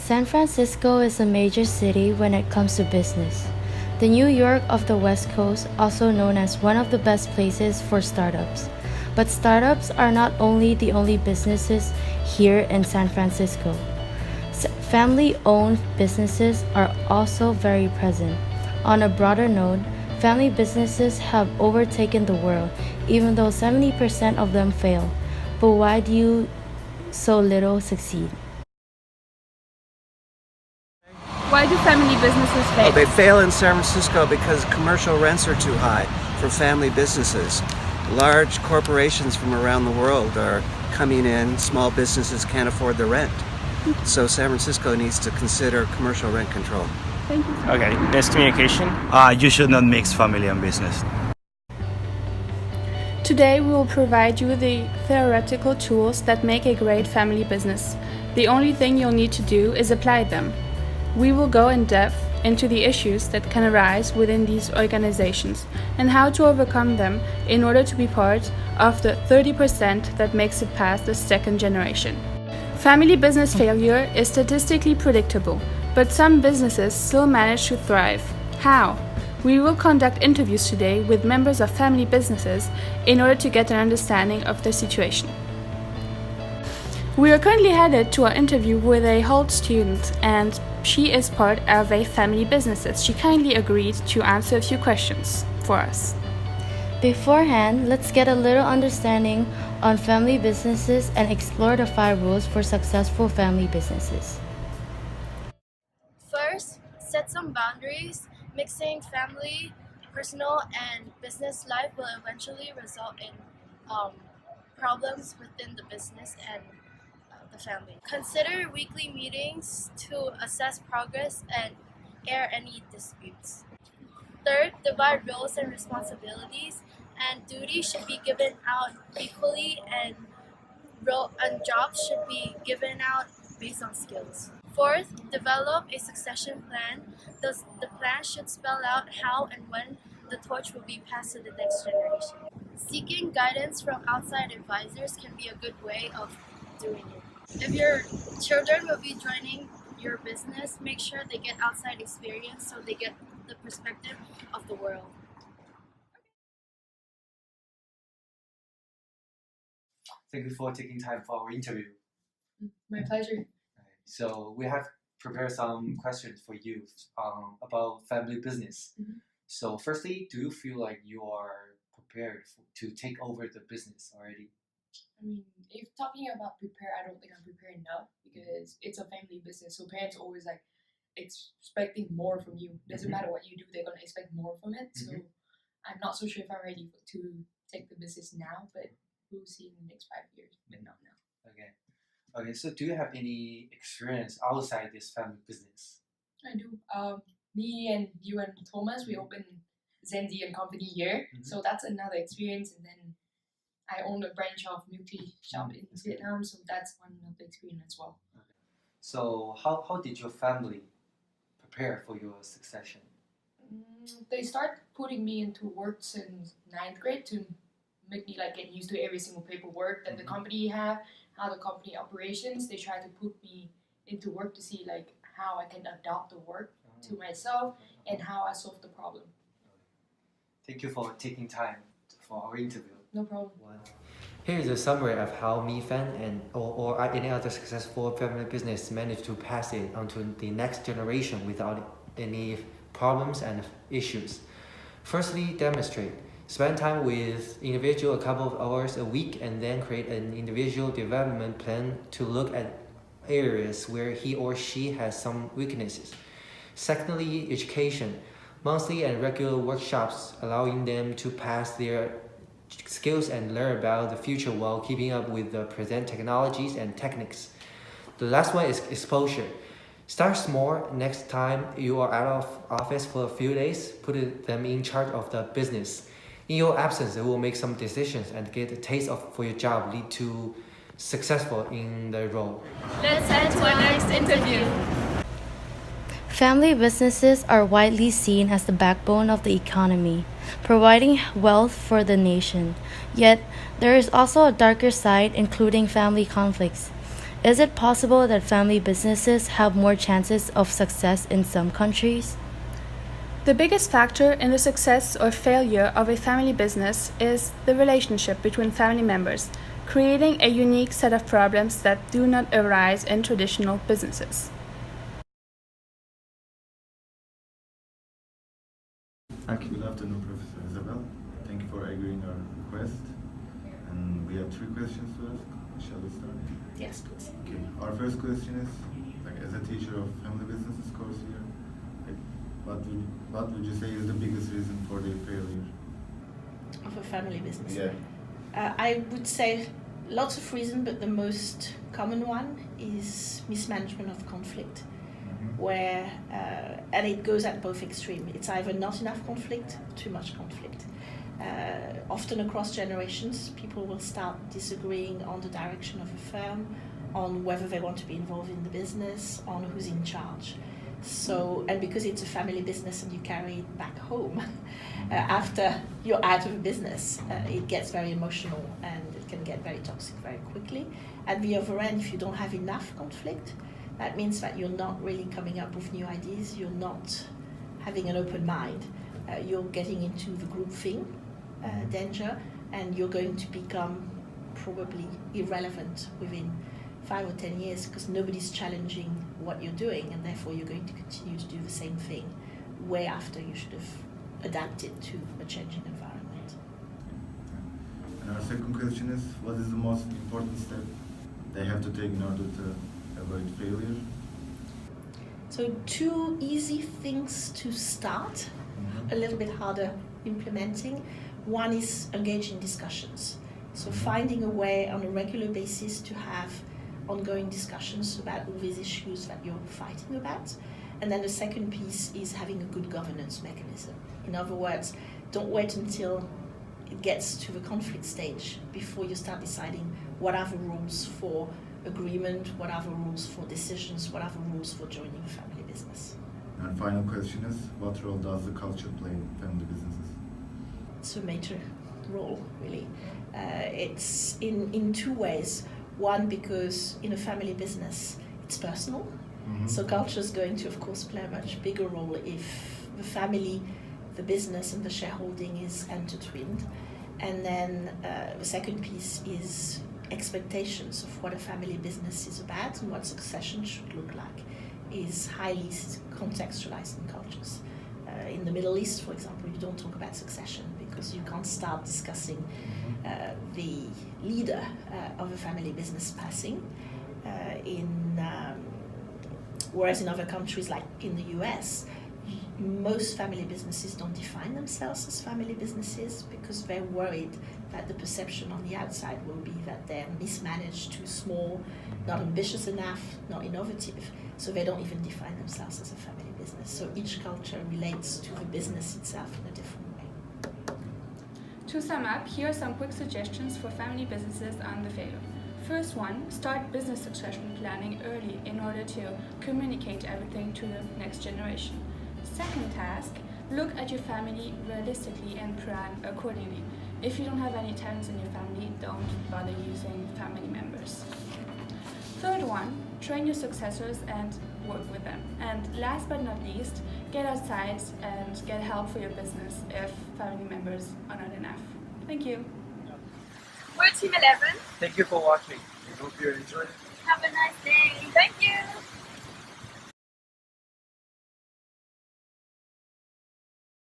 San Francisco is a major city when it comes to business. The New York of the West Coast, also known as one of the best places for startups. But startups are not only the only businesses here in San Francisco. Family-owned businesses are also very present. On a broader note, family businesses have overtaken the world, even though 70% of them fail. But why do so little succeed? Why do family businesses fail? Oh, they fail in San Francisco because commercial rents are too high for family businesses. Large corporations from around the world are coming in. Small businesses can't afford the rent. So San Francisco needs to consider commercial rent control. Thank you. Okay, miscommunication. You should not mix family and business. Today we will provide you the theoretical tools that make a great family business. The only thing you'll need to do is apply them. We will go in depth into the issues that can arise within these organizations and how to overcome them in order to be part of the 30% that makes it past the second generation. Family business failure is statistically predictable, but some businesses still manage to thrive. How? We will conduct interviews today with members of family businesses in order to get an understanding of the situation. We are currently headed to our interview with a Holt student, and she is part of a family business. She kindly agreed to answer a few questions for us. Beforehand, let's get a little understanding on family businesses and explore the 5 rules for successful family businesses. First, set some boundaries. Mixing family, personal, and business life will eventually result in problems within the business and the family. Consider weekly meetings to assess progress and air any disputes. Third, divide roles and responsibilities, and duties should be given out equally, and jobs should be given out based on skills. Fourth, develop a succession plan. The plan should spell out how and when the torch will be passed to the next generation. Seeking guidance from outside advisors can be a good way of doing it. If your children will be joining your business, make sure they get outside experience so they get the perspective of the world. Thank you for taking time for our interview. My pleasure. So we have prepared some questions for you about family business. So firstly, do you feel like you are prepared to take over the business already? I mean, if talking about prepare, I don't think I'm prepared enough because it's a family business. So parents always like expecting more from you. Doesn't matter what you do, they're gonna expect more from it. So I'm not so sure if I'm ready to take the business now, but we'll see in the next 5 years, but not now. Okay, so do you have any experience outside this family business? I do. Me and you and Thomas, we opened Zenzi and company here. So that's another experience. And then I own a branch of milk tea shop in Vietnam. So that's one of the experience as well. Okay. So how did your family prepare for your succession? They start putting me into work since 9th grade to make me like get used to every single paperwork that the company have, how the company operations. They try to put me into work to see like how I can adopt the work to myself and how I solve the problem. Thank you for taking time for our interview. No problem. Here is a summary of how MiFan or any other successful family business managed to pass it on to the next generation without any problems and issues. Firstly, demonstrate. Spend time with individual a couple of hours a week and then create an individual development plan to look at areas where he or she has some weaknesses. Secondly, education. Monthly and regular workshops allowing them to pass their skills and learn about the future while keeping up with the present technologies and techniques. The last one is exposure. Start small. Next time you are out of office for a few days, put them in charge of the business. In your absence, they will make some decisions and get a taste for your job, lead to successful in the role. Let's head to our next interview. Family businesses are widely seen as the backbone of the economy, providing wealth for the nation. Yet, there is also a darker side, including family conflicts. Is it possible that family businesses have more chances of success in some countries? The biggest factor in the success or failure of a family business is the relationship between family members, creating a unique set of problems that do not arise in traditional businesses. Good afternoon, Professor Isabel. Thank you for agreeing our request. And we have 3 questions to ask. Shall we start? Yes, please. Okay. Our first question is, as a teacher of family businesses course here, what would you say is the biggest reason for their failure? Of a family business? Yeah. I would say lots of reasons, but the most common one is mismanagement of conflict, where, and it goes at both extremes. It's either not enough conflict, too much conflict. Often across generations, people will start disagreeing on the direction of a firm, on whether they want to be involved in the business, on who's in charge. So, and because it's a family business and you carry it back home after you're out of business, it gets very emotional and it can get very toxic very quickly. At the other end, if you don't have enough conflict, that means that you're not really coming up with new ideas, you're not having an open mind, you're getting into the group thing danger, and you're going to become probably irrelevant within 5 or 10 years because nobody's challenging what you're doing, and therefore you're going to continue to do the same thing way after you should have adapted to a changing environment. And our second question is, what is the most important step they have to take in order to avoid failure? So 2 easy things to start, a little bit harder implementing. One is engaging discussions. So finding a way on a regular basis to have ongoing discussions about all these issues that you're fighting about. And then the second piece is having a good governance mechanism. In other words, don't wait until it gets to the conflict stage before you start deciding what are the rules for agreement, what are the rules for decisions, what are the rules for joining a family business. And final question is, what role does the culture play in family businesses? It's a major role, really. It's in 2 ways. One, because in a family business, it's personal. So culture is going to, of course, play a much bigger role if the family, the business, and the shareholding is intertwined. And then the second piece is expectations of what a family business is about and what succession should look like is highly contextualized in cultures. In the Middle East, for example, you don't talk about succession because you can't start discussing the leader of a family business passing. Whereas in other countries, like in the US, most family businesses don't define themselves as family businesses because they're worried that the perception on the outside will be that they're mismanaged, too small, not ambitious enough, not innovative. So they don't even define themselves as a family business. So each culture relates to the business itself in a different way. To sum up, here are some quick suggestions for family businesses on the failure. First one, start business succession planning early in order to communicate everything to the next generation. Second task, look at your family realistically and plan accordingly. If you don't have any talents in your family, don't bother using family members. Third one, train your successors and work with them. And last but not least, get outside and get help for your business if family members are not enough. Thank you. We're Team 11. Thank you for watching. I hope you enjoyed. Have a nice day. Thank you.